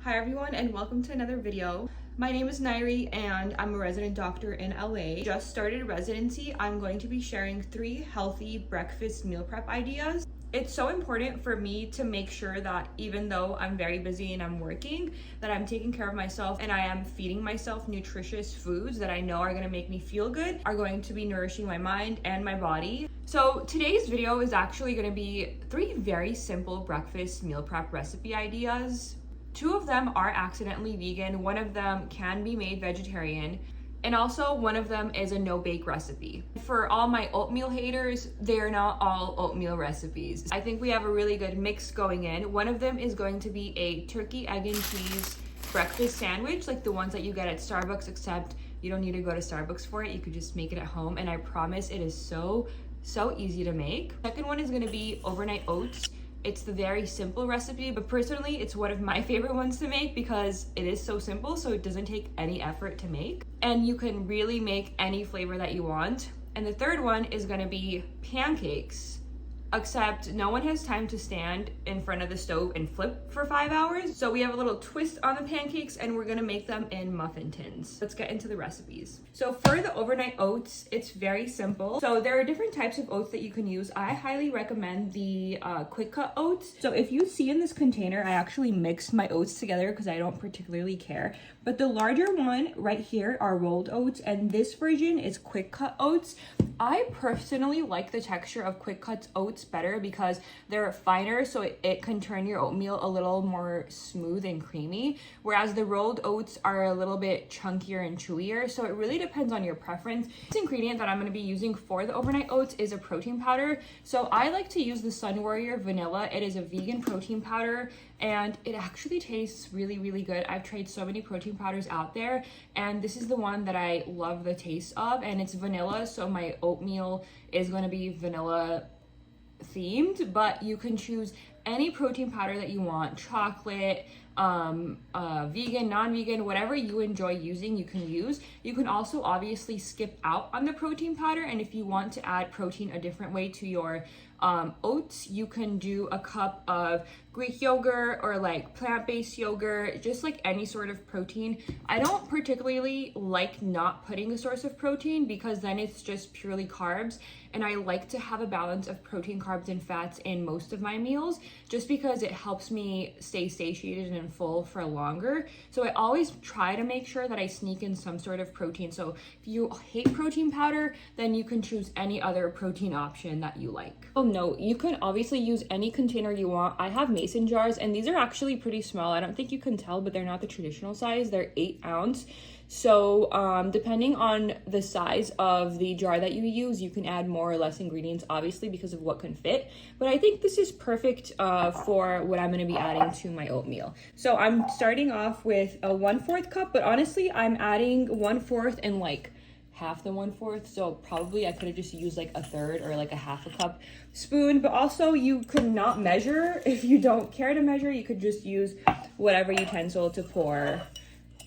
Hi everyone and welcome to another video. My name is Nairi and I'm a resident doctor in LA. Just started residency. I'm going to be sharing 3 healthy breakfast meal prep ideas. It's so important for me to make sure that even though I'm very busy and I'm working, that I'm taking care of myself and I am feeding myself nutritious foods that I know are going to make me feel good, are going to be nourishing my mind and my body. So today's video is actually going to be 3 very simple breakfast meal prep recipe ideas. 2 of them are accidentally vegan, 1 of them can be made vegetarian, and also 1 of them is a no-bake recipe. For all my oatmeal haters, they're not all oatmeal recipes. I think we have a really good mix going in. 1 of them is going to be a turkey, egg, and cheese breakfast sandwich, like the ones that you get at Starbucks, except you don't need to go to Starbucks for it. You could just make it at home, and I promise it is so easy to make. Second one is gonna be overnight oats. It's the very simple recipe, but personally, it's one of my favorite ones to make because it is so simple, so it doesn't take any effort to make. And you can really make any flavor that you want. And the third one is gonna be pancakes, except no one has time to stand in front of the stove and flip for 5 hours. So we have a little twist on the pancakes and we're gonna make them in muffin tins. Let's get into the recipes. So for the overnight oats, it's very simple. So there are different types of oats that you can use. I highly recommend the quick cut oats. So if you see in this container, I actually mixed my oats together because I don't particularly care. But the larger one right here are rolled oats, and this version is quick cut oats. I personally like the texture of quick cut oats better because they're finer, so it can turn your oatmeal a little more smooth and creamy, whereas the rolled oats are a little bit chunkier and chewier, so it really depends on your preference. This ingredient that I'm going to be using for the overnight oats is a protein powder. So I like to use the Sun Warrior Vanilla. It is a vegan protein powder and it actually tastes really good. I've tried so many protein powders out there and this is the one that I love the taste of, and it's vanilla, so my oatmeal is going to be vanilla themed, but you can choose any protein powder that you want, chocolate, vegan, non-vegan, whatever you enjoy using, you can use. You can also obviously skip out on the protein powder, and if you want to add protein a different way to your oats, you can do a cup of Greek yogurt or like plant-based yogurt, just like any sort of protein. I don't particularly like not putting a source of protein because then it's just purely carbs, and I like to have a balance of protein, carbs, and fats in most of my meals just because it helps me stay satiated and full for longer. So I always try to make sure that I sneak in some sort of protein. So if you hate protein powder, then you can choose any other protein option that you like. Oh no, you can obviously use any container you want. I have mason jars and these are actually pretty small. I don't think you can tell, but they're not the traditional size. They're 8 ounce. So depending on the size of the jar that you use, you can add more or less ingredients, obviously, because of what can fit. But I think this is perfect for what I'm going to be adding to my oatmeal. So I'm starting off with a 1/4 cup, but honestly, I'm adding 1/4 and like half the 1/4. So probably I could have just used like a 1/3 or like a 1/2 cup spoon. But also you could not measure. If you don't care to measure, you could just use whatever utensil to pour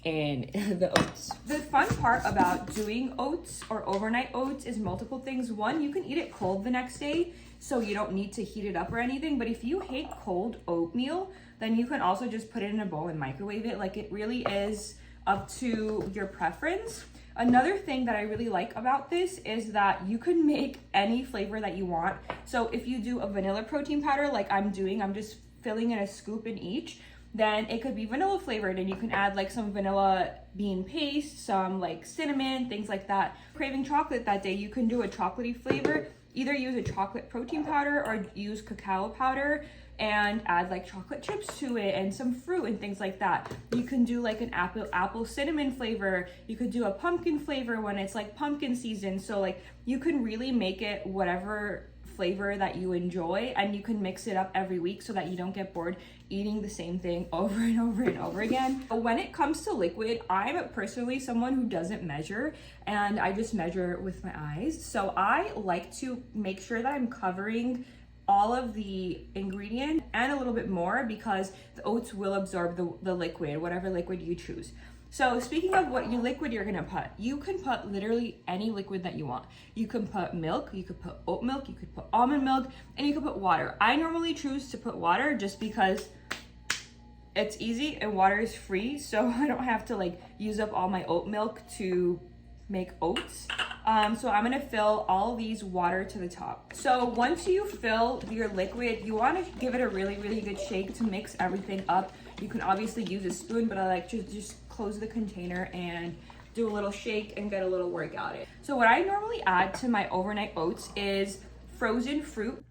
in the oats. The fun part about doing oats or overnight oats is multiple things. 1, you can eat it cold the next day, so you don't need to heat it up or anything. But if you hate cold oatmeal, then you can also just put it in a bowl and microwave it. Like, it really is up to your preference. Another thing that I really like about this is that you can make any flavor that you want. So if you do a vanilla protein powder like I'm doing, I'm just filling in a scoop in each, then it could be vanilla flavored, and you can add like some vanilla bean paste, some like cinnamon, things like that. Craving chocolate that day, you can do a chocolatey flavor. Either use a chocolate protein powder or use cacao powder and add like chocolate chips to it and some fruit and things like that. You can do like an apple cinnamon flavor. You could do a pumpkin flavor when it's like pumpkin season. So like you can really make it whatever flavor that you enjoy, and you can mix it up every week so that you don't get bored eating the same thing over and over and over again. But when it comes to liquid, I'm personally someone who doesn't measure, and I just measure with my eyes. So I like to make sure that I'm covering all of the ingredient and a little bit more because the oats will absorb the liquid, whatever liquid you choose. So speaking of what liquid you're gonna put, you can put literally any liquid that you want. You can put milk, you could put oat milk, you could put almond milk, and you could put water. I normally choose to put water just because it's easy and water is free, so I don't have to like use up all my oat milk to make oats. So I'm gonna fill all these water to the top. So once you fill your liquid, you wanna give it a really, really good shake to mix everything up. You can obviously use a spoon, but I like to just close the container and do a little shake and get a little workout in. So what I normally add to my overnight oats is frozen fruit.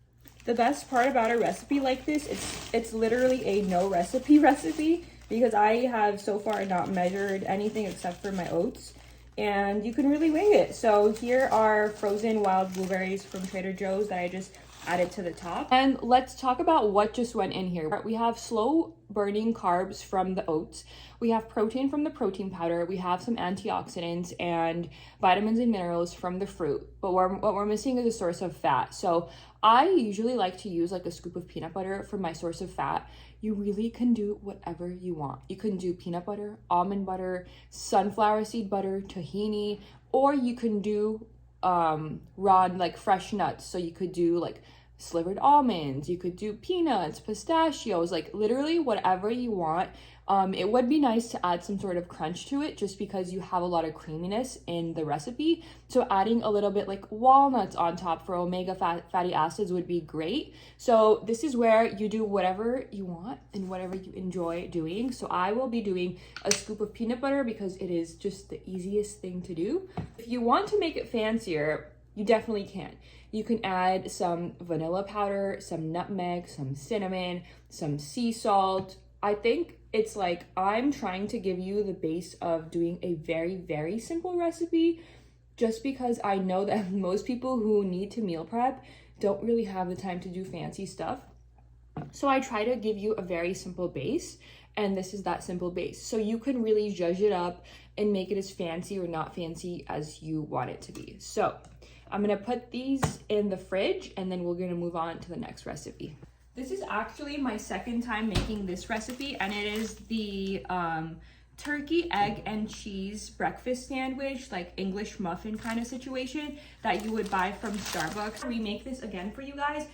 The best part about a recipe like this, it's literally a no recipe because I have so far not measured anything except for my oats, and you can really wing it. So here are frozen wild blueberries from Trader Joe's that I just added to the top. And let's talk about what just went in here. We have slow burning carbs from the oats. We have protein from the protein powder. We have some antioxidants and vitamins and minerals from the fruit. But what we're missing is a source of fat. So I usually like to use like a scoop of peanut butter for my source of fat. You really can do whatever you want. You can do peanut butter, almond butter, sunflower seed butter, tahini, or you can do raw, like fresh nuts. So you could do like slivered almonds, you could do peanuts, pistachios, like literally whatever you want. It would be nice to add some sort of crunch to it just because you have a lot of creaminess in the recipe. So adding a little bit like walnuts on top for omega fatty acids would be great. So this is where you do whatever you want and whatever you enjoy doing. So I will be doing a scoop of peanut butter because it is just the easiest thing to do. If you want to make it fancier, you definitely can. You can add some vanilla powder, some nutmeg, some cinnamon, some sea salt. I think it's like I'm trying to give you the base of doing a very, very simple recipe just because I know that most people who need to meal prep don't really have the time to do fancy stuff. So I try to give you a very simple base, and this is that simple base. So you can really zhuzh it up and make it as fancy or not fancy as you want it to be. So I'm gonna put these in the fridge and then we're gonna move on to the next recipe. This is actually my second time making this recipe, and it is the turkey, egg, and cheese breakfast sandwich, like English muffin kind of situation that you would buy from Starbucks. We make this again for you guys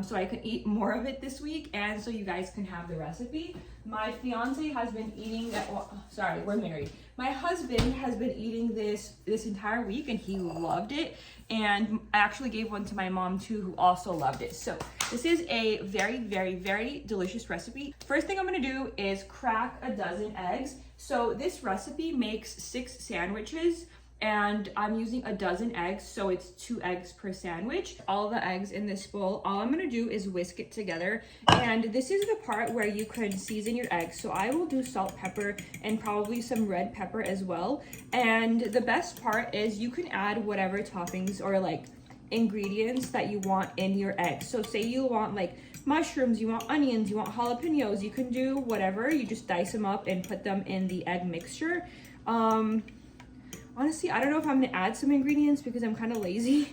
so I can eat more of it this week and so you guys can have the recipe. My fiance has been eating that, well, sorry, we're married. My husband has been eating this entire week and he loved it. And I actually gave one to my mom too, who also loved it. So this is a very, very, very delicious recipe. First thing I'm gonna do is crack a dozen eggs. So this recipe makes 6 sandwiches and I'm using a dozen eggs, so it's 2 eggs per sandwich. All the eggs in this bowl, all I'm gonna do is whisk it together. And this is the part where you can season your eggs. So I will do salt, pepper, and probably some red pepper as well. And the best part is you can add whatever toppings or like ingredients that you want in your eggs. So say you want like mushrooms, you want onions, you want jalapeños, you can do whatever. You just dice them up and put them in the egg mixture. Honestly, I don't know if I'm gonna add some ingredients because I'm kind of lazy,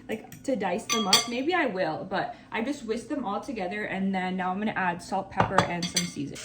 like to dice them up. Maybe I will, but I just whisk them all together and then now I'm gonna add salt, pepper, and some seasoning.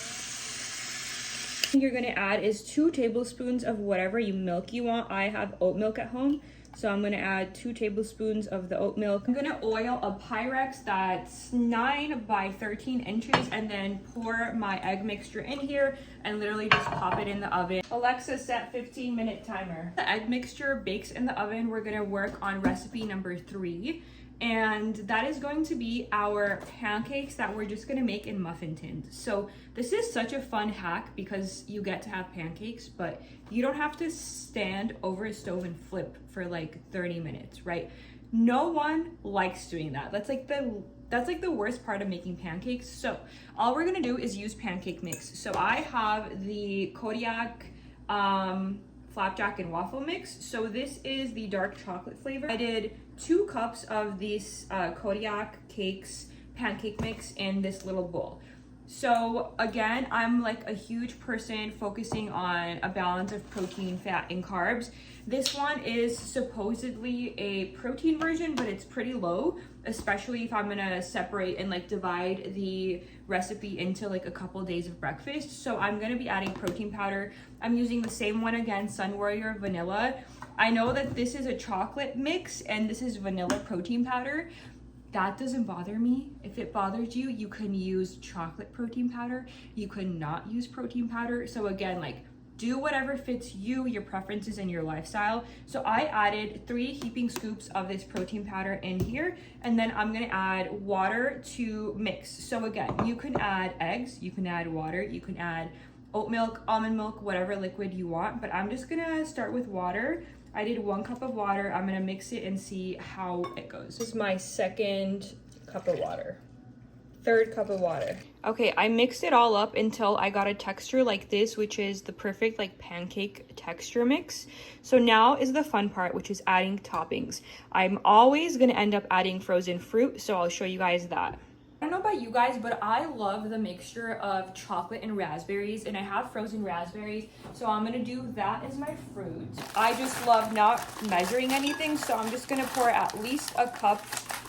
You're gonna add is 2 tablespoons of whatever milk you want. I have oat milk at home, so I'm gonna add 2 tablespoons of the oat milk. I'm gonna oil a Pyrex that's 9 by 13 inches and then pour my egg mixture in here and literally just pop it in the oven. Alexa, set 15-minute timer. The egg mixture bakes in the oven. We're gonna work on recipe number 3. And that is going to be our pancakes that we're just gonna make in muffin tins. So this is such a fun hack because you get to have pancakes, but you don't have to stand over a stove and flip for like 30 minutes, right? No one likes doing that. That's like the worst part of making pancakes. So all we're gonna do is use pancake mix. So I have the Kodiak flapjack and waffle mix. So this is the dark chocolate flavor. I did 2 cups of these Kodiak cakes pancake mix in this little bowl. So again, I'm like a huge person focusing on a balance of protein, fat, and carbs. This one is supposedly a protein version, but it's pretty low, especially if I'm gonna separate and like divide the recipe into like a couple days of breakfast. So I'm gonna be adding protein powder. I'm using the same one again, Sun Warrior Vanilla. I know that this is a chocolate mix and this is vanilla protein powder. That doesn't bother me. If it bothers you, you can use chocolate protein powder. You could not use protein powder. So again, like, do whatever fits you, your preferences, and your lifestyle. So I added 3 heaping scoops of this protein powder in here, and then I'm gonna add water to mix. So again, you can add eggs, you can add water, you can add oat milk, almond milk, whatever liquid you want, but I'm just gonna start with water. I did 1 cup of water. I'm gonna mix it and see how it goes. This is my 2nd cup of water. 3rd cup of water. Okay, I mixed it all up until I got a texture like this, which is the perfect like pancake texture mix. So now is the fun part, which is adding toppings. I'm always gonna end up adding frozen fruit, so I'll show you guys that. I don't know about you guys, but I love the mixture of chocolate and raspberries, and I have frozen raspberries, so I'm gonna do that as my fruit. I just love not measuring anything, so I'm just gonna pour at least a cup,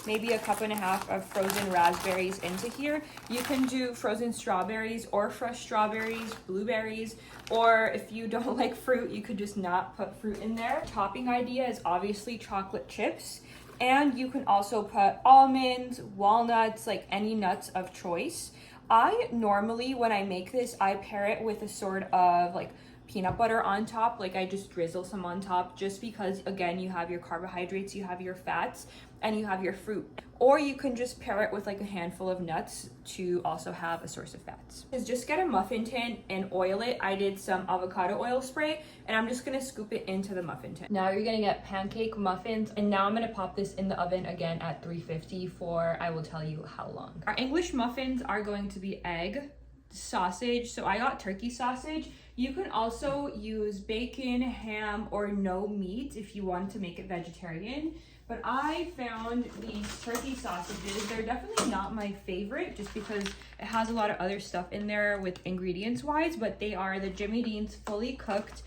maybe a cup and a half of frozen raspberries into here. You can do frozen strawberries or fresh strawberries, blueberries, or if you don't like fruit, you could just not put fruit in there. Topping idea is obviously chocolate chips. And you can also put almonds, walnuts, like any nuts of choice. I normally, when I make this, I pair it with a sort of like peanut butter on top. Like I just drizzle some on top just because, again, you have your carbohydrates, you have your fats, and you have your fruit. Or you can just pair it with like a handful of nuts to also have a source of fats. Just get a muffin tin and oil it. I did some avocado oil spray, and I'm just gonna scoop it into the muffin tin. Now you're gonna get pancake muffins, and now I'm gonna pop this in the oven again at 350 for, I will tell you how long. Our English muffins are going to be egg, sausage. So I got turkey sausage. You can also use bacon, ham, or no meat if you want to make it vegetarian. But I found these turkey sausages. They're definitely not my favorite just because it has a lot of other stuff in there with ingredients wise, but they are the Jimmy Dean's fully cooked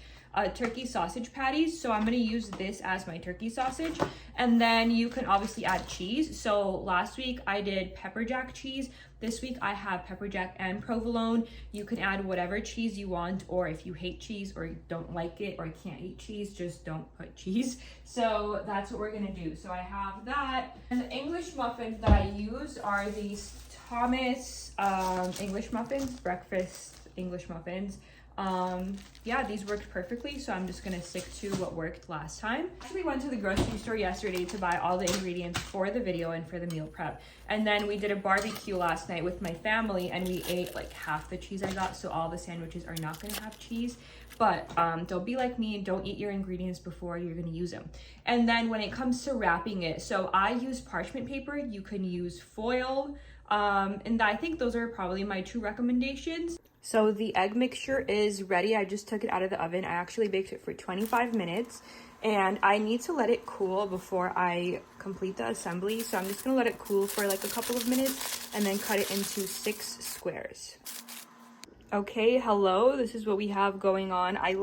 turkey sausage patties. So I'm gonna use this as my turkey sausage. And then you can obviously add cheese. So last week I did pepper jack cheese. This week I have pepper jack and provolone. You can add whatever cheese you want, or if you hate cheese or you don't like it or can't eat cheese, just don't put cheese. So that's what we're gonna do. So I have that. And the English muffins that I use are these Thomas English muffins, breakfast English muffins. Yeah, these worked perfectly, so I'm just gonna stick to what worked last time. I actually went to the grocery store yesterday to buy all the ingredients for the video and for the meal prep, and then we did a barbecue last night with my family, and we ate like half the cheese I got, so all the sandwiches are not gonna have cheese. But don't be like me and don't eat your ingredients before you're gonna use them. And then when it comes to wrapping it, so I use parchment paper. You can use foil, and I think those are probably my 2 recommendations. So the egg mixture is ready. I just took it out of the oven. I actually baked it for 25 minutes, and I need to let it cool before I complete the assembly. So I'm just gonna let it cool for like a couple of minutes and then cut it into 6 squares. Okay, hello, this is what we have going on. I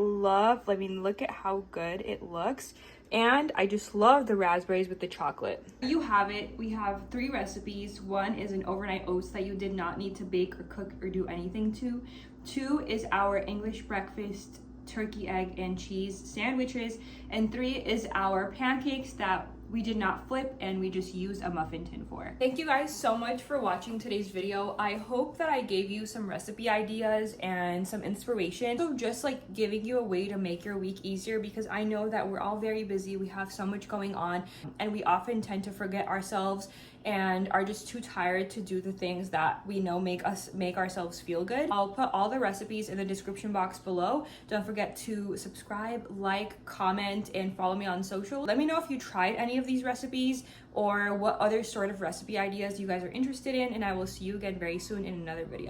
mean, look at how good it looks. And I just love the raspberries with the chocolate. You have it. We have 3 recipes. 1 is an overnight oats that you did not need to bake or cook or do anything to. 2 is our English breakfast turkey, egg, and cheese sandwiches. And 3 is our pancakes that we did not flip and we just used a muffin tin for. Thank you guys so much for watching today's video. I hope that I gave you some recipe ideas and some inspiration. So just like giving you a way to make your week easier, because I know that we're all very busy. We have so much going on, and we often tend to forget ourselves and are just too tired to do the things that we know make ourselves feel good. I'll put all the recipes in the description box below. Don't forget to subscribe, like, comment, and follow me on social. Let me know if you tried any of these recipes or what other sort of recipe ideas you guys are interested in, and I will see you again very soon in another video.